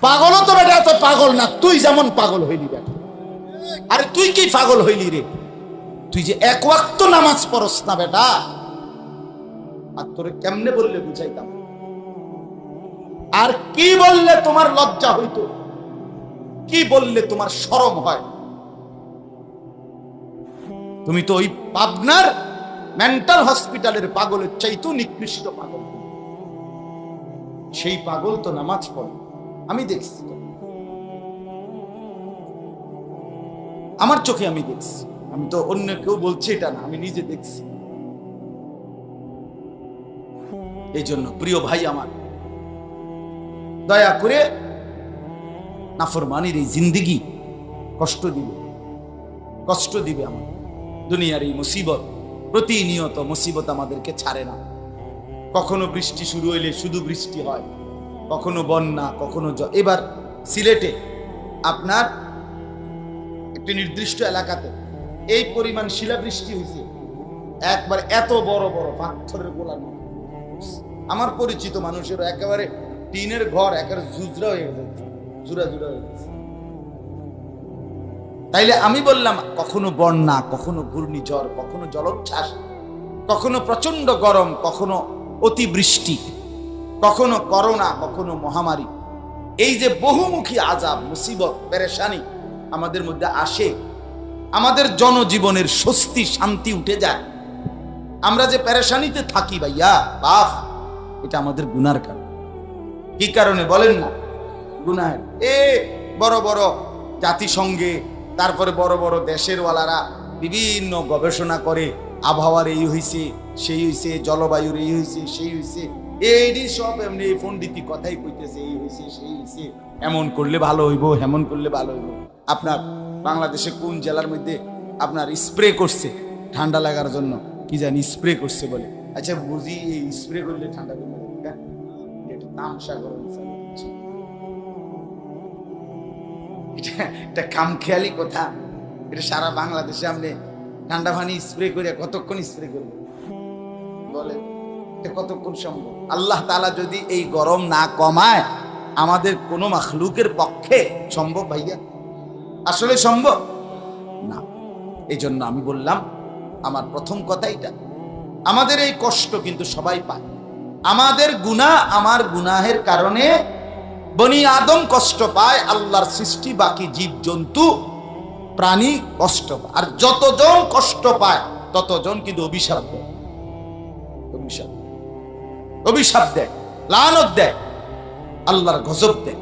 পাগলও তো বেটা এত পাগল না, তুই যেমন পাগল হইলি বেটা। আরে তুই কি পাগল হইলি রে? তুই যে এক ওয়াক্ত নামাজ পড়স না বেটা, আর তোরে কেমনে বললে বুঝাইতাম? আর কি বললে তোমার লজ্জা হইতো? কি বললে তোমার শরম হয়? তুমি তো ওই পাবনার মেন্টাল হসপিটালের পাগলের চাইতেও নিকৃষ্ট পাগল। সেই পাগল তো নামাজ পড়ে, আমি দেখছি, আমার চোখে আমি দেখছি। আমি তো অন্য কেউ বলছি এটা না, আমি নিজে দেখছি। এই জন্য প্রিয় ভাই আমার, দয়া করে নাফরমানির এই জিন্দেগি কষ্ট দিবে আমার। দুনিয়ার এই মুসিবত, প্রতিনিয়ত মুসিবত আমাদেরকে ছাড়ে না। কখনো বৃষ্টি শুরু হইলে শুধু বৃষ্টি হয়, কখনো বন্যা, কখনো এবার সিলেটে আপনার একটি নির্দিষ্ট এলাকাতে এই পরিমাণ শিলাবৃষ্টি হয়েছে, একবার এত বড় বড় পাথরের গোলার মতো। আমার পরিচিত মানুষেরও একেবারে টিনের ঘর একেবারে জুজরা হয়ে গেছে, জুরা হয়ে গেছে। তাইলে আমি বললাম, কখনো বন্যা, কখনো ঘূর্ণিঝড়, কখনো জলোচ্ছ্বাস, কখনো প্রচন্ড গরম, কখনো অতিবৃষ্টি, কখনো করোনা, কখনো মহামারী, এই যে বহুমুখী আযাব, মুসিবত, পেরেশানি আমাদের মধ্যে আসে, আমাদের জনজীবনের স্বস্তি শান্তি উঠে যায়। আমরা যে পেরেশানিতে থাকি ভাইয়া বাপ, এটা আমাদের গুনার কারণ। কি কারণে বলেন না? গুনাহের। বড় বড় জাতিসংঘে, তারপরে বড় বড় দেশের ওয়ালারা বিভিন্ন গবেষণা করে, আবহাওয়ার এই হইছে সেই হইছে, জলবায়ুর এই হইছে সেই হইছে, এই সব এমনি পণ্ডিতি কথাই কইতেছে, এই হইছে সেই হইছে, এমন করলে ভালো হইব, হেমন করলে ভালো হইব। আপনার বাংলাদেশে কোন জেলার মধ্যে আপনার স্প্রে করছে ঠান্ডা লাগার জন্য, কি জানি স্প্রে করছে বলে। আচ্ছা বুঝি এই স্প্রে করলে ঠান্ডা করবে, এটা তামসা গরম, এটা খামখেয়ালি কথা। এটা সারা বাংলাদেশে আপনি ঠান্ডা পানি স্প্রে করে কতক্ষণ স্প্রে করবে বলে? এটা কতক্ষণ সম্ভব? আল্লাহ তাআলা যদি এই গরম না কমায়, আমাদের কোনো মাখলুকের পক্ষে সম্ভব ভাইয়া? আসলে সম্ভব না। এই জন্য আমি বললাম, আমার প্রথম কথা এটা, আমাদের এই কষ্ট কিন্তু সবাই পায়। আমাদের গুনাহ, আমার গুনাহের কারণে বনি আদম কষ্ট পায়, আল্লাহর সৃষ্টি বাকি জীব জন্তু প্রাণী কষ্ট পায়। আর যতজন কষ্ট পায় ততজন কিন্তু অভিশাপ দেয়, অভিশাপ দেয়, লানত দেয়, আল্লাহর গজব দেয়।